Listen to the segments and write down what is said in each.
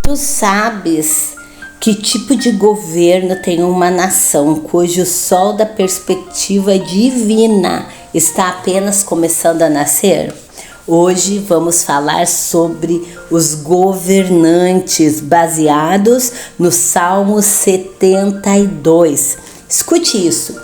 Tu sabes que tipo de governo tem uma nação cujo sol da perspectiva divina está apenas começando a nascer? Hoje vamos falar sobre os governantes baseados no Salmo 72. Escute isso.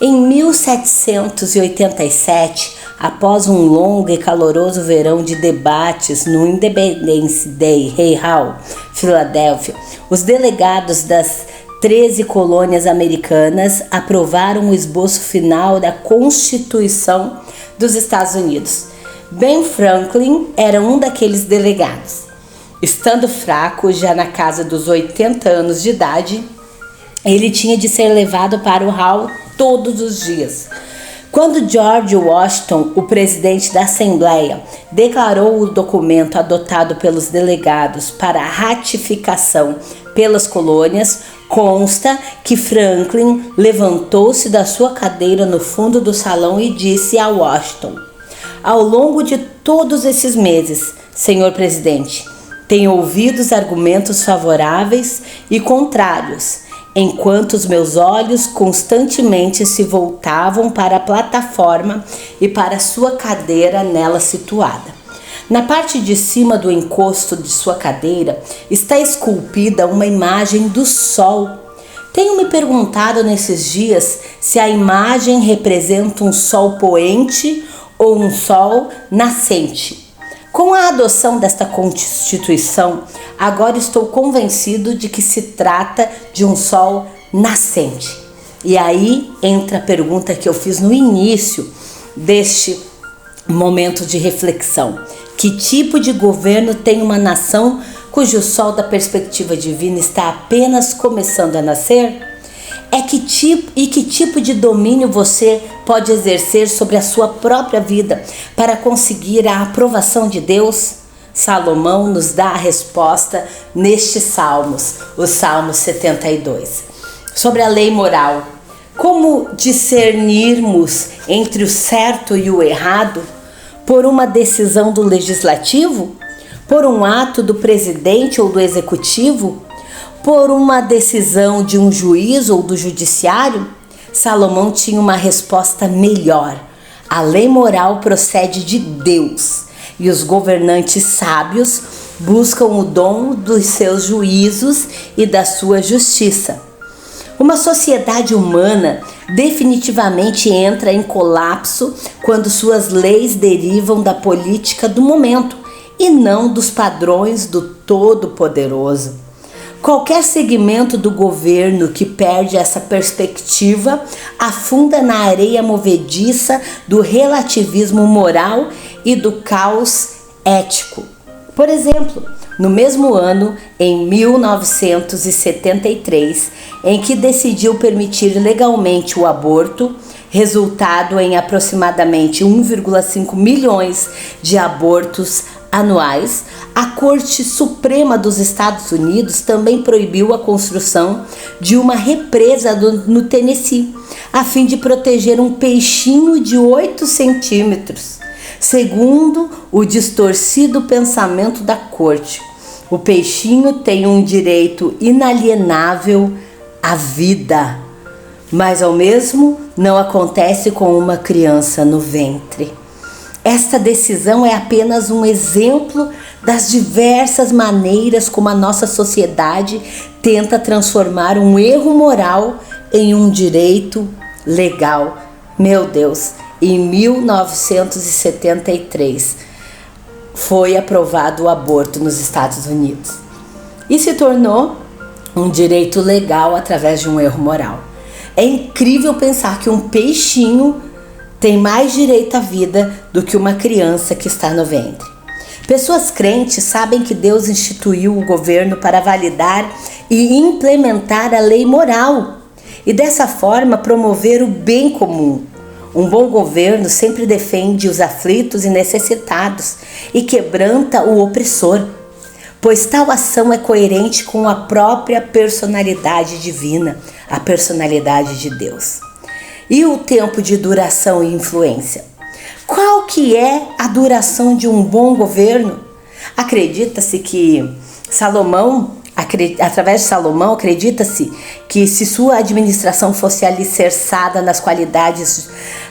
Em 1787, após um longo e caloroso verão de debates no Independence Day Hall, Filadélfia, os delegados das 13 colônias americanas aprovaram o esboço final da Constituição dos Estados Unidos. Ben Franklin era um daqueles delegados. Estando fraco, já na casa dos 80 anos de idade, ele tinha de ser levado para o hall todos os dias. Quando George Washington, o presidente da Assembleia, declarou o documento adotado pelos delegados para ratificação pelas colônias, consta que Franklin levantou-se da sua cadeira no fundo do salão e disse a Washington: ao longo de todos esses meses, senhor presidente, tenho ouvido os argumentos favoráveis e contrários, enquanto os meus olhos constantemente se voltavam para a plataforma e para a sua cadeira nela situada. Na parte de cima do encosto de sua cadeira está esculpida uma imagem do sol. Tenho me perguntado nesses dias se a imagem representa um sol poente ou um sol nascente. Com a adoção desta Constituição, agora estou convencido de que se trata de um sol nascente. E aí entra a pergunta que eu fiz no início deste momento de reflexão. Que tipo de governo tem uma nação cujo sol da perspectiva divina está apenas começando a nascer? Que tipo de domínio você pode exercer sobre a sua própria vida para conseguir a aprovação de Deus? Salomão nos dá a resposta nestes salmos, o Salmo 72. Sobre a lei moral, como discernirmos entre o certo e o errado? Por uma decisão do legislativo? Por um ato do presidente ou do executivo? Por uma decisão de um juiz ou do judiciário? Salomão tinha uma resposta melhor. A lei moral procede de Deus e os governantes sábios buscam o dom dos seus juízos e da sua justiça. Uma sociedade humana definitivamente entra em colapso quando suas leis derivam da política do momento e não dos padrões do Todo-Poderoso. Qualquer segmento do governo que perde essa perspectiva afunda na areia movediça do relativismo moral e do caos ético. Por exemplo, no mesmo ano, em 1973, em que decidiu permitir legalmente o aborto, resultado em aproximadamente 1,5 milhões de abortos anuais, a Corte Suprema dos Estados Unidos também proibiu a construção de uma represa no Tennessee, a fim de proteger um peixinho de 8 centímetros. Segundo o distorcido pensamento da Corte, o peixinho tem um direito inalienável à vida, mas ao mesmo não acontece com uma criança no ventre. Esta decisão é apenas um exemplo das diversas maneiras como a nossa sociedade tenta transformar um erro moral em um direito legal. Meu Deus, em 1973 foi aprovado o aborto nos Estados Unidos e se tornou um direito legal através de um erro moral. É incrível pensar que um peixinho tem mais direito à vida do que uma criança que está no ventre. Pessoas crentes sabem que Deus instituiu o governo para validar e implementar a lei moral e dessa forma promover o bem comum. Um bom governo sempre defende os aflitos e necessitados e quebranta o opressor, pois tal ação é coerente com a própria personalidade divina, a personalidade de Deus. E o tempo de duração e influência? Qual que é a duração de um bom governo? Acredita-se que Através de Salomão, acredita-se que se sua administração fosse alicerçada nas qualidades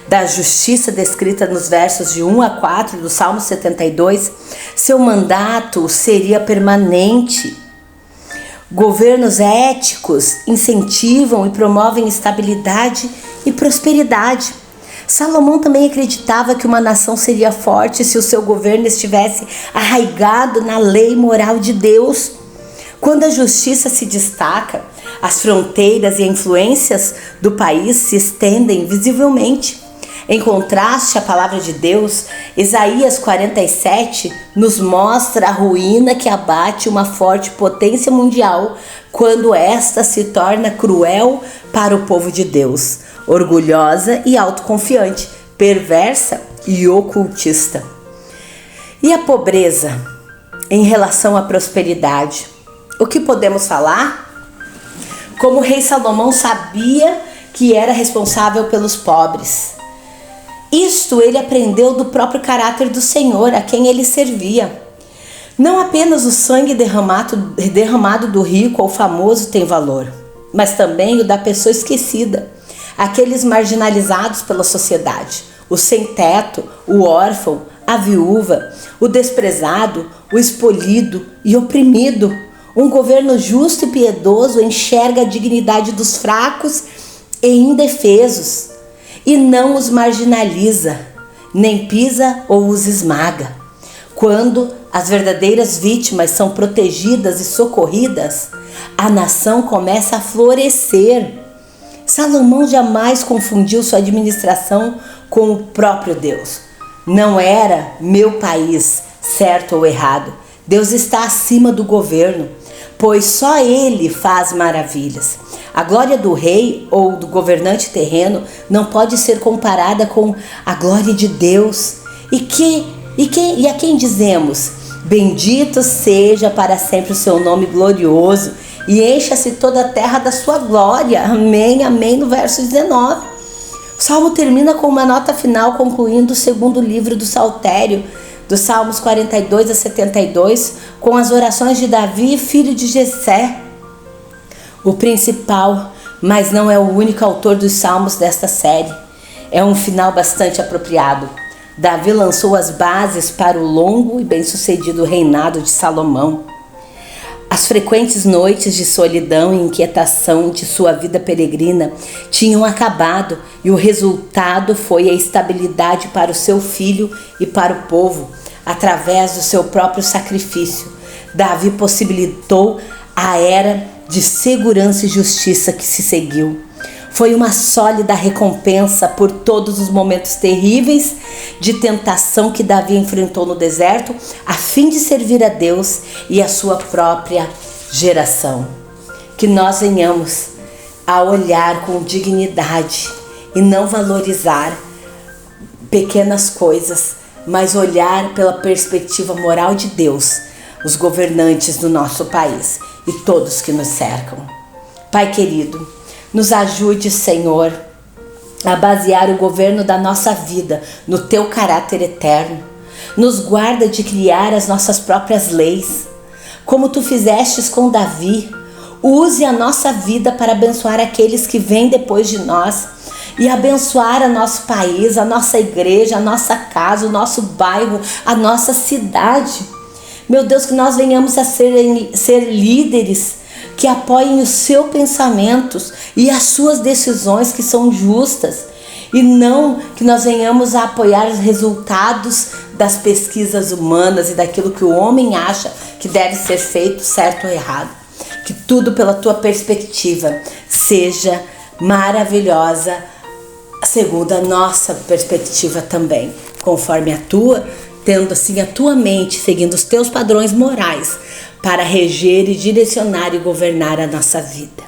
da justiça descrita nos versos de 1 a 4 do Salmo 72, seu mandato seria permanente. Governos éticos incentivam e promovem estabilidade e prosperidade. Salomão também acreditava que uma nação seria forte se o seu governo estivesse arraigado na lei moral de Deus. Quando a justiça se destaca, as fronteiras e influências do país se estendem visivelmente. Em contraste à palavra de Deus, Isaías 47 nos mostra a ruína que abate uma forte potência mundial quando esta se torna cruel para o povo de Deus, orgulhosa e autoconfiante, perversa e ocultista. E a pobreza em relação à prosperidade? O que podemos falar? Como o rei Salomão sabia que era responsável pelos pobres. Isto ele aprendeu do próprio caráter do Senhor, a quem ele servia. Não apenas o sangue derramado do rico ou famoso tem valor, mas também o da pessoa esquecida, aqueles marginalizados pela sociedade, o sem-teto, o órfão, a viúva, o desprezado, o expolido e oprimido. Um governo justo e piedoso enxerga a dignidade dos fracos e indefesos e não os marginaliza, nem pisa ou os esmaga. Quando as verdadeiras vítimas são protegidas e socorridas, a nação começa a florescer. Salomão jamais confundiu sua administração com o próprio Deus. Não era meu país, certo ou errado. Deus está acima do governo, pois só ele faz maravilhas. A glória do rei ou do governante terreno não pode ser comparada com a glória de Deus. E a quem dizemos: bendito seja para sempre o seu nome glorioso, e encha-se toda a terra da sua glória. Amém, amém, no verso 19. O Salmo termina com uma nota final, concluindo o segundo livro do Saltério, dos Salmos 42 a 72, com as orações de Davi, filho de Jessé. O principal, mas não é o único autor dos salmos desta série. É um final bastante apropriado. Davi lançou as bases para o longo e bem-sucedido reinado de Salomão. As frequentes noites de solidão e inquietação de sua vida peregrina tinham acabado e o resultado foi a estabilidade para o seu filho e para o povo, através do seu próprio sacrifício. Davi possibilitou a era de segurança e justiça que se seguiu. Foi uma sólida recompensa por todos os momentos terríveis de tentação que Davi enfrentou no deserto, a fim de servir a Deus e a sua própria geração. Que nós venhamos a olhar com dignidade e não valorizar pequenas coisas, mas olhar pela perspectiva moral de Deus, os governantes do nosso país e todos que nos cercam. Pai querido, nos ajude, Senhor, a basear o governo da nossa vida no Teu caráter eterno. Nos guarda de criar as nossas próprias leis, como Tu fizestes com Davi. Use a nossa vida para abençoar aqueles que vêm depois de nós e abençoar o nosso país, a nossa igreja, a nossa casa, o nosso bairro, a nossa cidade. Meu Deus, que nós venhamos a ser líderes que apoiem os seus pensamentos e as suas decisões que são justas, e não que nós venhamos a apoiar os resultados das pesquisas humanas e daquilo que o homem acha que deve ser feito, certo ou errado. Que tudo pela Tua perspectiva seja maravilhosa, segundo a nossa perspectiva também, conforme a Tua, tendo assim a Tua mente, seguindo os Teus padrões morais, para reger e direcionar e governar a nossa vida.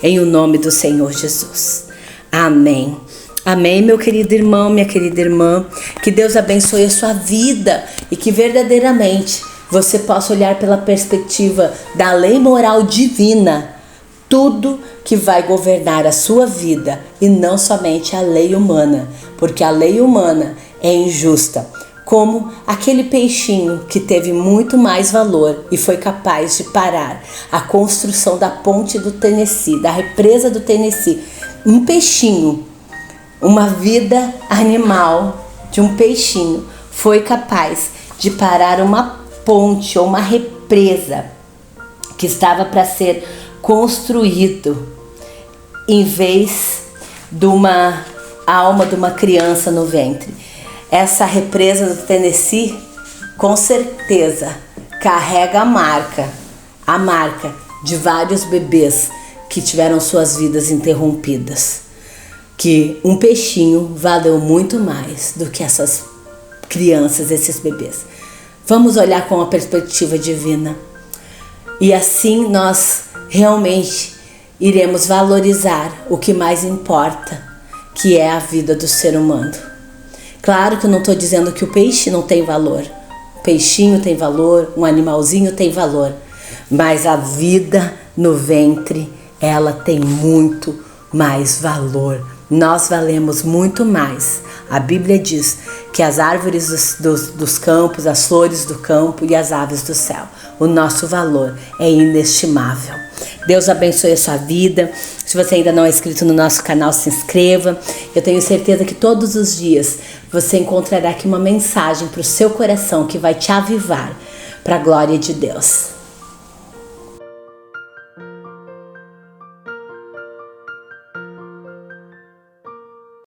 Em o nome do Senhor Jesus. Amém. Amém, meu querido irmão, minha querida irmã. Que Deus abençoe a sua vida e que verdadeiramente você possa olhar pela perspectiva da lei moral divina, tudo que vai governar a sua vida e não somente a lei humana, porque a lei humana é injusta, como aquele peixinho que teve muito mais valor e foi capaz de parar a construção da ponte do Tennessee, da represa do Tennessee. Um peixinho, uma vida animal de um peixinho, foi capaz de parar uma ponte ou uma represa que estava para ser construído em vez de uma alma de uma criança no ventre. Essa represa do Tennessee, com certeza, carrega a marca de vários bebês que tiveram suas vidas interrompidas. Que um peixinho valeu muito mais do que essas crianças, esses bebês. Vamos olhar com a perspectiva divina. E assim nós realmente iremos valorizar o que mais importa, que é a vida do ser humano. Claro que eu não estou dizendo que o peixe não tem valor. O peixinho tem valor, um animalzinho tem valor. Mas a vida no ventre, ela tem muito mais valor. Nós valemos muito mais. A Bíblia diz que as árvores dos campos, as flores do campo e as aves do céu, o nosso valor é inestimável. Deus abençoe a sua vida. Se você ainda não é inscrito no nosso canal, se inscreva. Eu tenho certeza que todos os dias você encontrará aqui uma mensagem para o seu coração que vai te avivar para a glória de Deus.